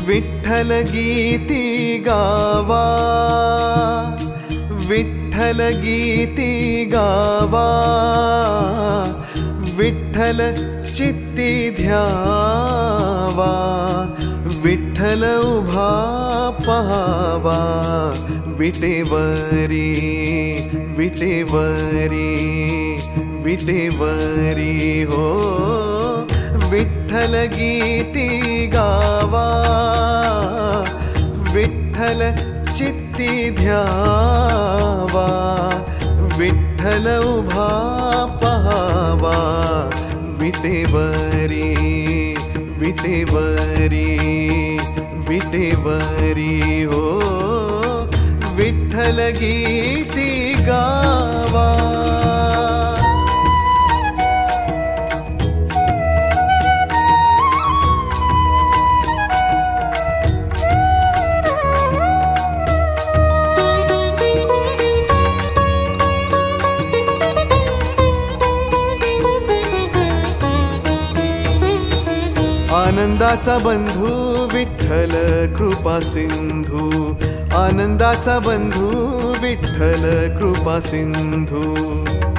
विठ्ठल गीती गावा, विठ्ठल गीती गावा, विठ्ठल चित्ती ध्यावा, विठ्ठल उभा पहावा, विटेवरी विटेवरी विटेवरी हो। विठ्ठल गीती गावा, विठ्ठल चित्ती ध्यावा, विठ्ठल उभा पहावा, विटेवरी विटेवरी विटेवरी हो। विठ्ठल गीती गावा। आनंदाचा बंधू विठ्ठल कृपा सिंधू, आनंदाचा बंधू विठ्ठल कृपा सिंधू,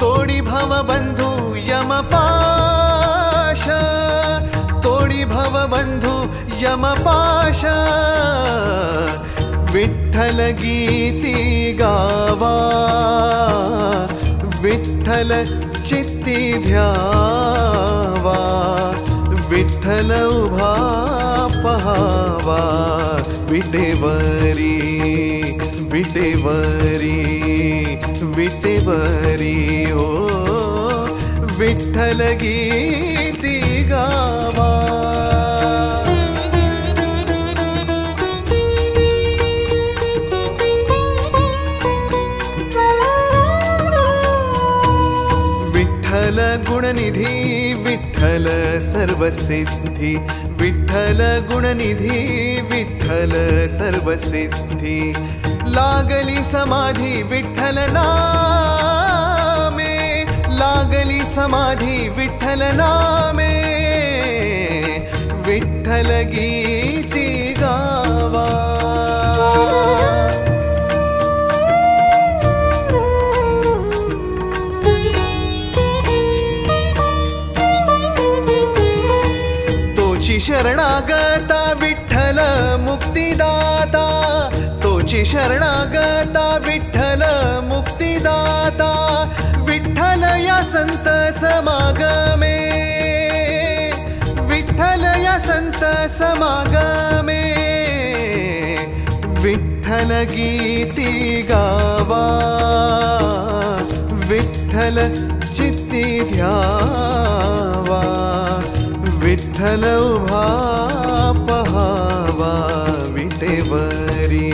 तोडी भव बंधू यमपाश, तोडी भव बंधू यमपाश, विठ्ठल गीती गावा, विठ्ठल चित्ती ध्यावा, विठ्ठल उभा पहावा, विटेवरी विटेवरी विटेवरी हो। विठ्ठल गीती गावा। विठ्ठल गुणनिधी विठ्ठल सर्वसिद्धी, विठ्ठल गुणनिधी विठ्ठल सर्वसिद्धी, लागली समाधी विठ्ठल नामे, लागली समाधी विठ्ठल नामे, विठ्ठल गीती गावा। तोची शरणागता विठ्ठल मुक्तिदाता, तोची शरणागता विठ्ठल मुक्तिदाता, विठ्ठल या संत समागमे, विठ्ठल या संत समागमे, विठ्ठल गीती गावा, विठ्ठल चित्ती ध्यावा, विठ्ठल उभा पहावा, विटेवरी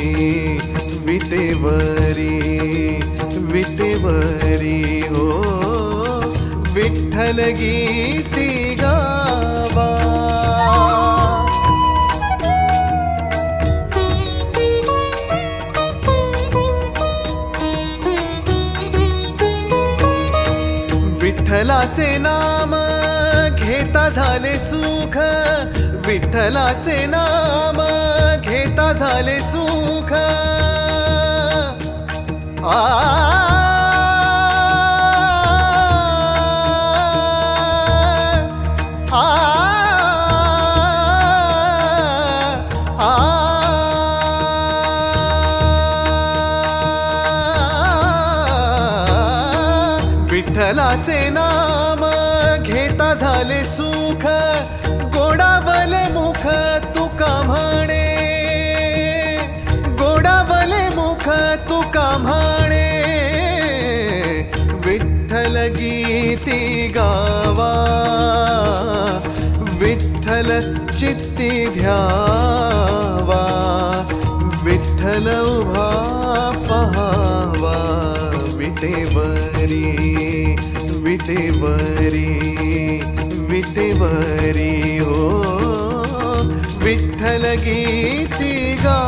विटेवरी विटेवरी हो। विठ्ठल गीती गावा। विठ्ठलाचे नाम घेता झाले सुख, विठ्ठलाचे नाम घेता झाले सुख, आ विठ्ठलाचे नाम घेता झाले सुख, गोडावले मुख तुका म्हणे, गोडावले मुख तुका म्हणे, विठ्ठल गीती गावा, विठ्ठल चित्ती ध्यावा, विठ्ठल उभा पहावा, विटेवरी विटेवरी विटेवरी हो। विठ्ठल गीती गा।